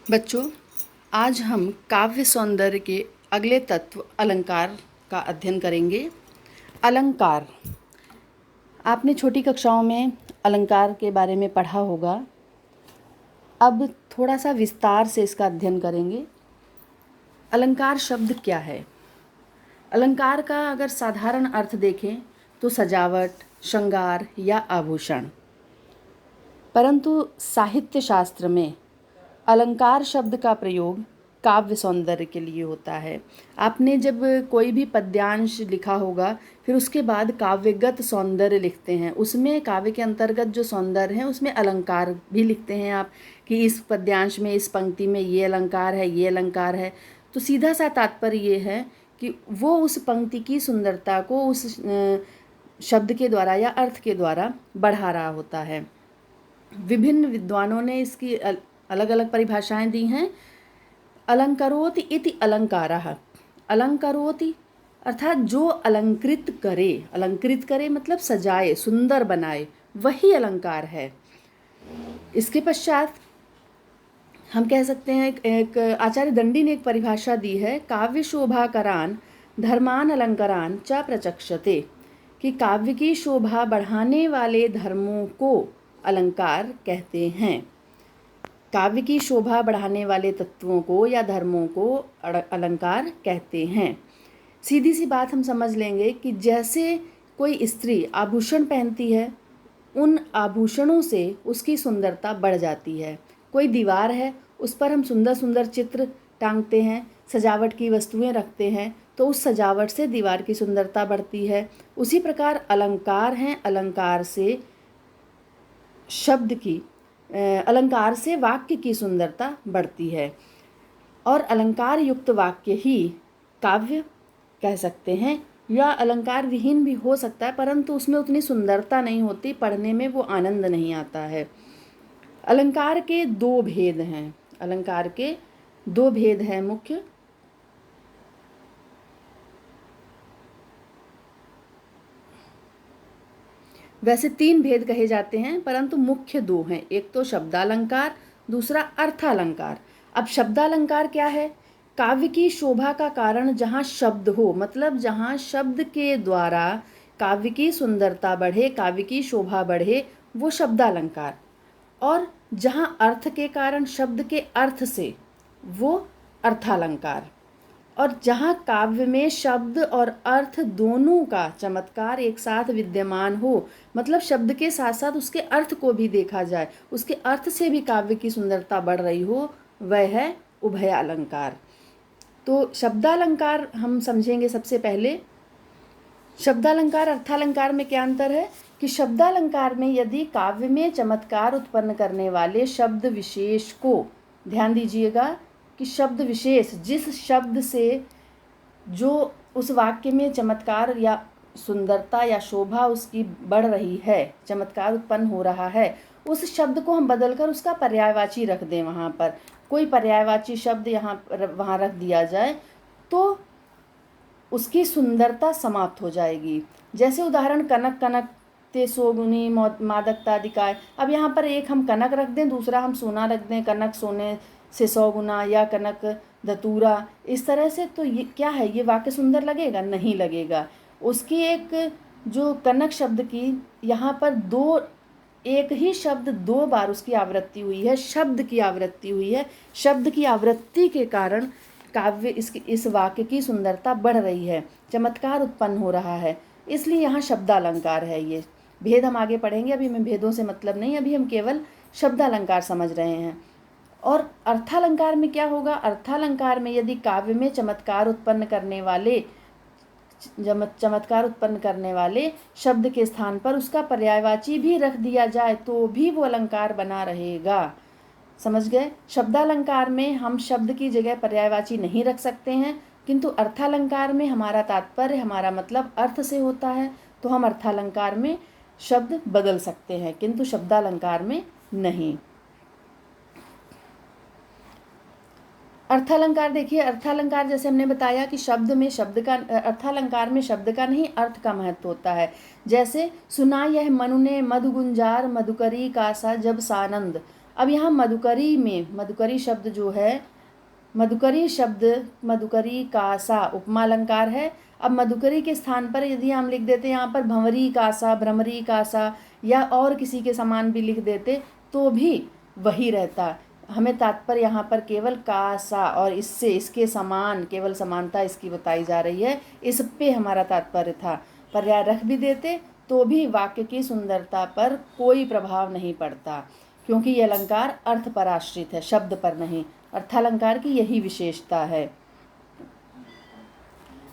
बच्चों, आज हम काव्य सौंदर्य के अगले तत्व अलंकार का अध्ययन करेंगे। अलंकार, आपने छोटी कक्षाओं में अलंकार के बारे में पढ़ा होगा। अब थोड़ा सा विस्तार से इसका अध्ययन करेंगे। अलंकार शब्द क्या है? अलंकार का अगर साधारण अर्थ देखें तो सजावट, श्रृंगार या आभूषण। परंतु साहित्य शास्त्र में अलंकार शब्द का प्रयोग काव्य सौंदर्य के लिए होता है। आपने जब कोई भी पद्यांश लिखा होगा, फिर उसके बाद काव्यगत सौंदर्य लिखते हैं। उसमें काव्य के अंतर्गत जो सौंदर्य है उसमें अलंकार भी लिखते हैं आप, कि इस पद्यांश में, इस पंक्ति में ये अलंकार है, ये अलंकार है। तो सीधा सा तात्पर्य ये है कि वो उस पंक्ति की सुंदरता को उस शब्द के द्वारा या अर्थ के द्वारा बढ़ा रहा होता है। विभिन्न विद्वानों ने इसकी अलग अलग परिभाषाएं दी हैं। अलंकरोति इति अलंकारः। अलंकरोति अर्थात जो अलंकृत करे मतलब सजाए, सुंदर बनाए, वही अलंकार है। इसके पश्चात हम कह सकते हैं, एक आचार्य दंडी ने एक परिभाषा दी है, काव्य शोभाकरान धर्मान अलंकारान च प्रचक्षते, कि काव्य की शोभा बढ़ाने वाले धर्मों को अलंकार कहते हैं। काव्य की शोभा बढ़ाने वाले तत्वों को या धर्मों को अलंकार कहते हैं। सीधी सी बात हम समझ लेंगे कि जैसे कोई स्त्री आभूषण पहनती है, उन आभूषणों से उसकी सुंदरता बढ़ जाती है। कोई दीवार है, उस पर हम सुंदर सुंदर चित्र टांगते हैं, सजावट की वस्तुएं रखते हैं, तो उस सजावट से दीवार की सुंदरता बढ़ती है। उसी प्रकार अलंकार हैं, अलंकार से वाक्य की सुंदरता बढ़ती है। और अलंकार युक्त वाक्य ही काव्य कह सकते हैं, या अलंकार विहीन भी हो सकता है, परंतु उसमें उतनी सुंदरता नहीं होती, पढ़ने में वो आनंद नहीं आता है। अलंकार के दो भेद हैं। अलंकार के दो भेद हैं मुख्य। वैसे तीन भेद कहे जाते हैं, परंतु मुख्य दो हैं। एक तो शब्दालंकार, दूसरा अर्थालंकार। अब शब्दालंकार क्या है? काव्य की शोभा का कारण जहाँ शब्द हो, मतलब जहाँ शब्द के द्वारा काव्य की सुंदरता बढ़े, काव्य की शोभा बढ़े, वो शब्दालंकार। और जहाँ अर्थ के कारण, शब्द के अर्थ से, वो अर्थालंकार। और जहाँ काव्य में शब्द और अर्थ दोनों का चमत्कार एक साथ विद्यमान हो, मतलब शब्द के साथ साथ उसके अर्थ को भी देखा जाए, उसके अर्थ से भी काव्य की सुंदरता बढ़ रही हो, वह है उभय अलंकार। तो शब्दालंकार हम समझेंगे सबसे पहले। शब्दालंकार अर्थालंकार में क्या अंतर है? कि शब्दालंकार में यदि काव्य में चमत्कार उत्पन्न करने वाले शब्द विशेष को, ध्यान दीजिएगा कि शब्द विशेष, जिस शब्द से जो उस वाक्य में चमत्कार या सुंदरता या शोभा उसकी बढ़ रही है, चमत्कार उत्पन्न हो रहा है, उस शब्द को हम बदलकर उसका पर्यायवाची रख दें। वहाँ पर कोई पर्यायवाची शब्द वहाँ रख दिया जाए तो उसकी सुंदरता समाप्त हो जाएगी। जैसे उदाहरण, कनक कनक ते सोगुनी मादकता दिखाए। अब यहाँ पर एक हम कनक रख दें, दूसरा हम सोना रख दें, कनक सोने से 100 गुना, या कनक धतूरा, इस तरह से, तो ये क्या है? ये वाक्य सुंदर लगेगा? नहीं लगेगा। उसकी एक जो कनक शब्द की यहाँ पर एक ही शब्द दो बार उसकी आवृत्ति हुई है, शब्द की आवृत्ति हुई है। शब्द की आवृत्ति के कारण काव्य इस वाक्य की सुंदरता बढ़ रही है, चमत्कार उत्पन्न हो रहा है, इसलिए यहाँ शब्दालंकार है। ये भेद हम आगे पढ़ेंगे, अभी हमें भेदों से मतलब नहीं, अभी हम केवल शब्दालंकार समझ रहे हैं। और अर्थालंकार में क्या होगा? अर्थालंकार में यदि काव्य में चमत्कार उत्पन्न करने वाले शब्द के स्थान पर उसका पर्यायवाची भी रख दिया जाए तो भी वो अलंकार बना रहेगा। समझ गए? शब्दालंकार में हम शब्द की जगह पर्यायवाची नहीं रख सकते हैं, किंतु अर्थालंकार में हमारा तात्पर्य, हमारा मतलब अर्थ से होता है, तो हम अर्थालंकार में शब्द बदल सकते हैं, किंतु शब्दालंकार में नहीं। अर्थालंकार देखिए, अर्थालंकार जैसे हमने बताया कि अर्थालंकार में शब्द का नहीं, अर्थ का महत्व होता है। जैसे सुना यह मनु ने मधु गुंजार मधुकरी का सा जब सानंद, अब यहाँ मधुकरी में मधुकरी शब्द जो है, मधुकरी शब्द मधुकरी का सा उपमा अलंकार है। अब मधुकरी के स्थान पर यदि हम लिख देते यहाँ पर भंवरी का सा, भ्रमरी का सा या और किसी के समान भी लिख देते तो भी वही रहता। हमें तात्पर्य यहाँ पर केवल का सा और इससे इसके समान, केवल समानता इसकी बताई जा रही है, इस पे हमारा तात्पर्य था। पर्याय रख भी देते तो भी वाक्य की सुंदरता पर कोई प्रभाव नहीं पड़ता, क्योंकि यह अलंकार अर्थ पर आश्रित है, शब्द पर नहीं। अर्थालंकार की यही विशेषता है।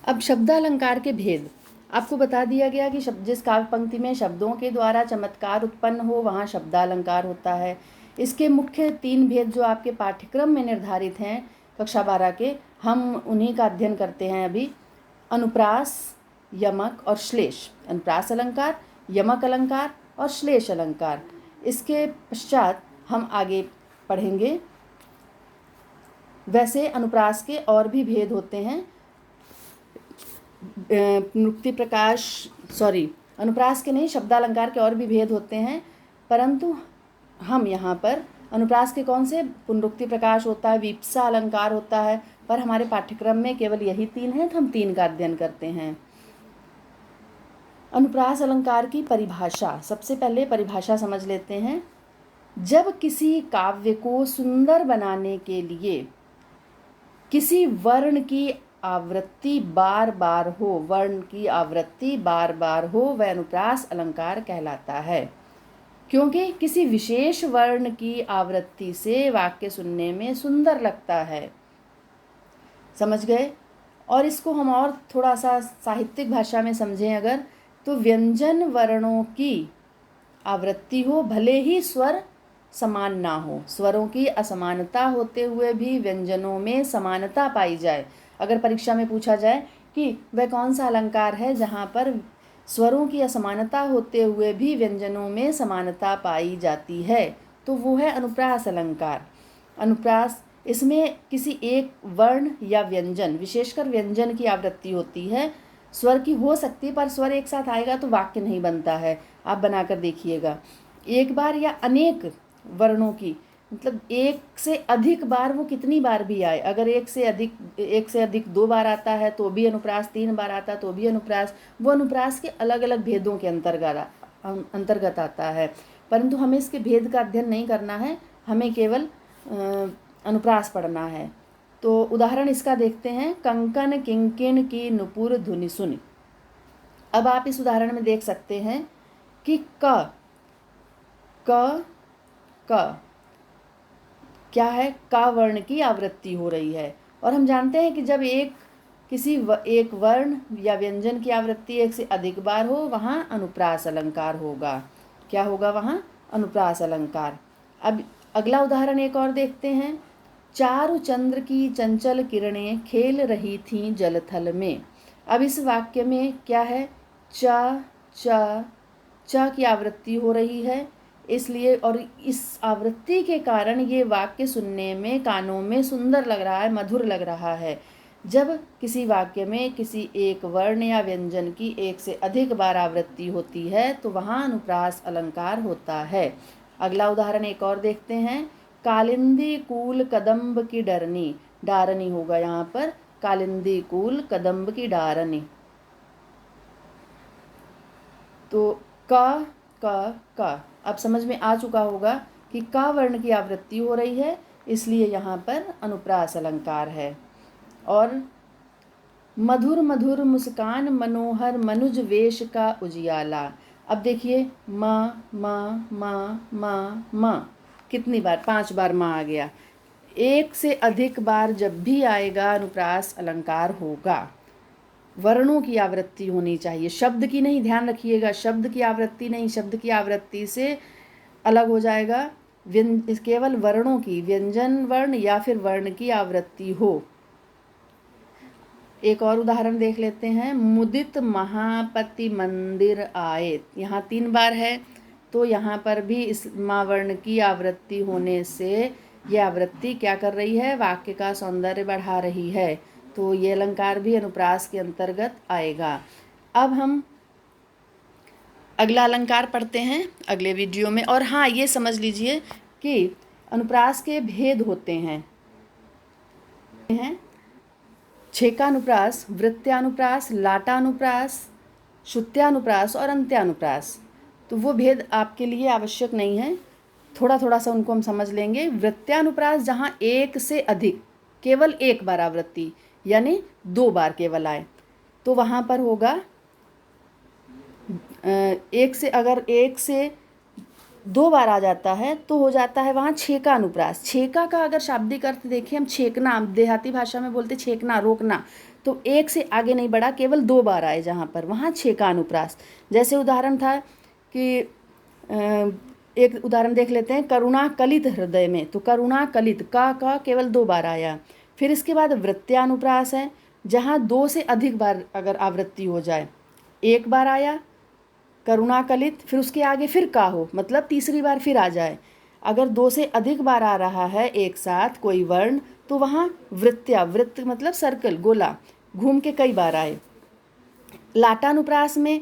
अब शब्दालंकार के भेद आपको बता दिया गया कि जिस काव्य पंक्ति में शब्दों के द्वारा चमत्कार उत्पन्न हो वहाँ शब्दालंकार होता है। इसके मुख्य 3 भेद जो आपके पाठ्यक्रम में निर्धारित हैं कक्षा 12 के, हम उन्हीं का अध्ययन करते हैं अभी। अनुप्रास, यमक और श्लेष। अनुप्रास अलंकार, यमक अलंकार और श्लेष अलंकार। इसके पश्चात हम आगे पढ़ेंगे। वैसे अनुप्रास के और भी भेद होते हैं। अनुप्रास के नहीं, शब्दालंकार के और भी भेद होते हैं, परंतु हम यहाँ पर अनुप्रास के कौन से, पुनरुक्ति प्रकाश होता है, वीप्सा अलंकार होता है, पर हमारे पाठ्यक्रम में केवल यही 3 हैं तो हम 3 का अध्ययन करते हैं। अनुप्रास अलंकार की परिभाषा, सबसे पहले परिभाषा समझ लेते हैं। जब किसी काव्य को सुंदर बनाने के लिए किसी वर्ण की आवृत्ति बार बार हो, वर्ण की आवृत्ति बार बार हो, वह अनुप्रास अलंकार कहलाता है, क्योंकि किसी विशेष वर्ण की आवृत्ति से वाक्य सुनने में सुंदर लगता है। समझ गए? और इसको हम और थोड़ा सा साहित्यिक भाषा में समझें अगर, तो व्यंजन वर्णों की आवृत्ति हो, भले ही स्वर समान ना हो, स्वरों की असमानता होते हुए भी व्यंजनों में समानता पाई जाए। अगर परीक्षा में पूछा जाए कि वह कौन सा अलंकार है जहाँ पर स्वरों की असमानता होते हुए भी व्यंजनों में समानता पाई जाती है, तो वो है अनुप्रास अलंकार। अनुप्रास, इसमें किसी एक वर्ण या व्यंजन, विशेषकर व्यंजन की आवृत्ति होती है। स्वर की हो सकती है, पर स्वर एक साथ आएगा तो वाक्य नहीं बनता है। आप बनाकर देखिएगा, एक बार या अनेक वर्णों की, मतलब एक से अधिक बार, वो कितनी बार भी आए, अगर एक से अधिक 2 बार आता है तो भी अनुप्रास, 3 बार आता है तो भी अनुप्रास, वो अनुप्रास के अलग अलग भेदों के अंतर्गत आता है। परंतु हमें इसके भेद का अध्ययन नहीं करना है, हमें केवल अनुप्रास पढ़ना है। तो उदाहरण इसका देखते हैं। कंकन किंकिण की नुपुर धुनि सुनि। अब आप इस उदाहरण में देख सकते हैं कि क क्या है, का वर्ण की आवृत्ति हो रही है। और हम जानते हैं कि जब एक वर्ण या व्यंजन की आवृत्ति एक से अधिक बार हो, वहाँ अनुप्रास अलंकार होगा। क्या होगा वहाँ? अनुप्रास अलंकार। अब अगला उदाहरण एक और देखते हैं। चारु चंद्र की चंचल किरणें खेल रही थीं जलथल में। अब इस वाक्य में क्या है, च की आवृत्ति हो रही है, इसलिए, और इस आवृत्ति के कारण ये वाक्य सुनने में कानों में सुंदर लग रहा है, मधुर लग रहा है। जब किसी वाक्य में किसी एक वर्ण या व्यंजन की एक से अधिक बार आवृत्ति होती है तो वहाँ अनुप्रास अलंकार होता है। अगला उदाहरण एक और देखते हैं। कालिंदी कूल कदम्ब की डरनी, डारनी होगा यहाँ पर, कालिंदी कूल कदम्ब की डारनी। तो का अब समझ में आ चुका होगा कि का वर्ण की आवृत्ति हो रही है, इसलिए यहाँ पर अनुप्रास अलंकार है। और मधुर मधुर मुस्कान मनोहर मनुज वेश का उजियाला। अब देखिए, म कितनी बार, 5 बार माँ आ गया। एक से अधिक बार जब भी आएगा अनुप्रास अलंकार होगा। वर्णों की आवृत्ति होनी चाहिए, शब्द की नहीं, ध्यान रखिएगा, शब्द की आवृत्ति नहीं, शब्द की आवृत्ति से अलग हो जाएगा। केवल वर्णों की, व्यंजन वर्ण या फिर वर्ण की आवृत्ति हो। एक और उदाहरण देख लेते हैं। मुदित महापति मंदिर आए, यहाँ 3 बार है, तो यहाँ पर भी इस माँ वर्ण की आवृत्ति होने से यह आवृत्ति क्या कर रही है, वाक्य का सौंदर्य बढ़ा रही है, तो ये अलंकार भी अनुप्रास के अंतर्गत आएगा। अब हम अगला अलंकार पढ़ते हैं अगले वीडियो में। और हाँ, ये समझ लीजिए कि अनुप्रास के भेद होते हैं छेकानुप्रास, वृत्त्यानुप्रास, लाटानुप्रास, श्रुत्यानुप्रास और अंत्यानुप्रास। तो वो भेद आपके लिए आवश्यक नहीं है, थोड़ा थोड़ा सा उनको हम समझ लेंगे। वृत्त्यानुप्रास जहाँ एक से अधिक केवल एक बार आवृत्ति यानी 2 बार केवल आए तो वहाँ पर होगा अगर एक से 2 बार आ जाता है तो हो जाता है वहाँ छेका अनुप्रास। छेका का अगर शाब्दिक अर्थ देखें हम, छेकना, देहाती भाषा में बोलते छेकना, रोकना। तो एक से आगे नहीं बढ़ा, केवल 2 बार आए जहाँ पर, वहाँ छेका अनुप्रास। जैसे उदाहरण था कि एक उदाहरण देख लेते हैं, करुणा कलित हृदय में। तो करुणा कलित का केवल 2 बार आया। फिर इसके बाद वृत्त्यानुप्रास है, जहाँ 2 से अधिक बार अगर आवृत्ति हो जाए, 1 बार आया करुणा कलित, फिर उसके आगे फिर का हो, मतलब तीसरी बार फिर आ जाए। अगर 2 से अधिक बार आ रहा है एक साथ कोई वर्ण तो वहाँ वृत्त्या, वृत्त मतलब सर्कल, गोला, घूम के कई बार आए। लाटानुप्रास में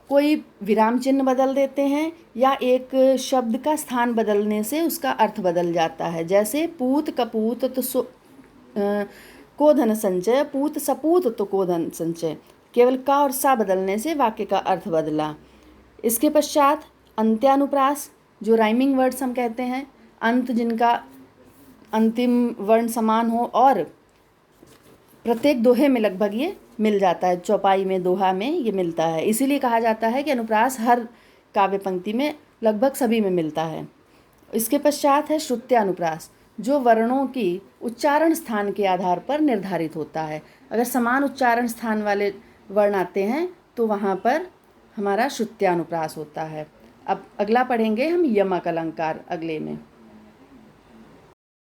कोई विराम चिन्ह बदल देते हैं या एक शब्द का स्थान बदलने से उसका अर्थ बदल जाता है। जैसे पूत कपूत तो को धन संचय, पूत सपूत तो को धन संचय, केवल का और सा बदलने से वाक्य का अर्थ बदला। इसके पश्चात अंत्यानुप्रास, जो राइमिंग वर्ड्स हम कहते हैं, अंत जिनका अंतिम वर्ण समान हो और प्रत्येक दोहे में लगभग ये मिल जाता है, चौपाई में, दोहा में ये मिलता है। इसीलिए कहा जाता है कि अनुप्रास हर काव्य पंक्ति में लगभग सभी में मिलता है। इसके पश्चात है श्रुत्यानुप्रास, जो वर्णों की उच्चारण स्थान के आधार पर निर्धारित होता है। अगर समान उच्चारण स्थान वाले वर्ण आते हैं तो वहाँ पर हमारा श्रुत्यानुप्रास होता है। अब अगला पढ़ेंगे हम यमक अलंकार अगले में।